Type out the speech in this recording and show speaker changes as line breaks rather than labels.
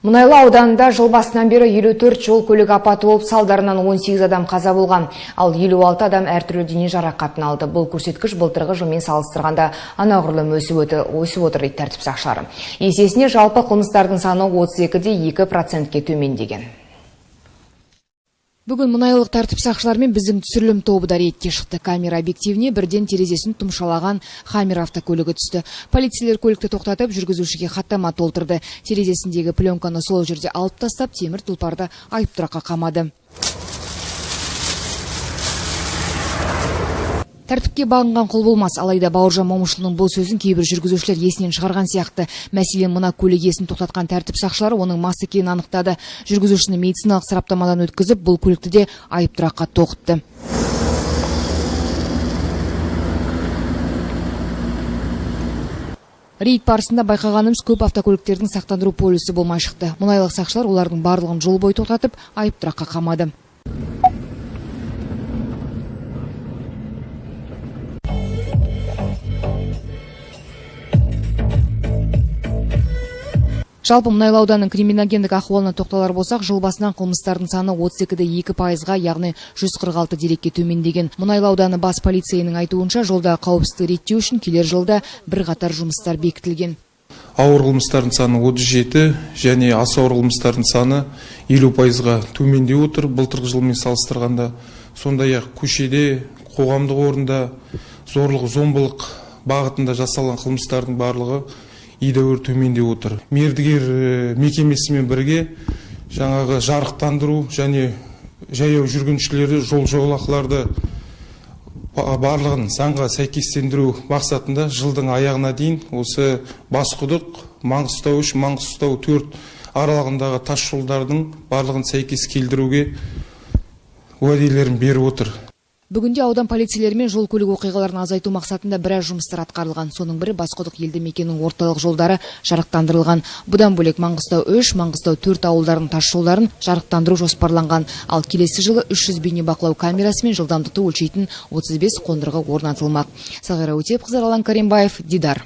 Мұнайлы ауданында жыл басынан бері 54 жол көлік апаты болып, салдарынан 18 адам қаза болған, ал 56 адам әртүрлі дене жарақатын алды. Бұл көрсеткіш былтырғы жылмен салыстырғанда анағұрлым өсіп отыр дейді тәртіп сақшылары. Есесіне жалпы қылмыстардың саны 32-де 2%-ке төмендеген. Бүгін мұнайлық тәртіп сақшыларымен біздің түсірілім тобы да рейдке шықты. Камера объективіне бірден терезесін тұмшалаған Хаммер автокөлігі түсті. Полицейлер көлікті тоқтатып, жүргізушіге хаттама толтырды. Терезесіндегі пленканы сол жерде алып тастап, темір тұлпарды айыптұраққа қамады. Тәртіпке бағынған құл болмас, алайда Бауыржан Момышұлының бұл сөзін кейбір жүргізушілер есінен шығарған сияқты. Мәселен, мына көлік иесін тоқтатқан тәртіп сақшылары оның мас екенін анықтады. Жүргізушіні медициналық сараптамадан өткізіп, бұл көлікті де айыптұраққа тоғытты. Рейд барысында байқағанымыз, көп автокөліктердің сақтандыру полисі болмай шықты. Мұнайлық сақшылар олардың барлығын жол бойы тоқтатып, айыптұраққа қамады. Жалпы Мұнайлы ауданының криминогендік ахуалына тоқталар болсақ, жыл басынан қылмыстардың саны 32-де 2%-ға, яғни 146 дерекке төмендеген. Мұнайлы ауданы бас полицейінің айтуынша, жолда қауіпсіздікті реттеу үшін келер жылда бірқатар жұмыстар бекітілген.
Ауыр қылмыстардың саны 37 және аса ауыр қылмыстардың саны 50%-ға төмендеп отыр былтырғы жылмен салыстырғанда. Сондай-ақ көшеде, қоғамдық орында зорлық, зомбылық бағытында жасалған қылмыстардың барлығы едәуір төмендеп отыр. Мердігер мекемесімен бірге жаңағы жарықтандыру және жаяу жүргіншілерді жол жолақыларды барлығын заңға сәйкестендіру мақсатында жылдың аяғына дейін осы Басқұдық, Маңғыстау 3, Маңғыстау 4 аралығындағы тас жолдардың барлығын сәйкес келтіруге уәделерін беріп отыр.
Бүгінде аудан полицейлерімен жол көлік оқиғаларын азайту мақсатында біраз жұмыстар атқарылған. Соның бірі Басқұдық елді мекенінің орталық жолдары жарықтандырылған. Бұдан бөлек Маңғыстау 3, Маңғыстау 4 ауылдардың тас жолдарын жарықтандыру жоспарланған. Ал келесі жылы 300 бейнебақылау камерасы мен жылдамдықты өлшейтін 35 қондырғы орнатылмақ. Сағира Өтепқызы, Алан Каримбаев, Дидар.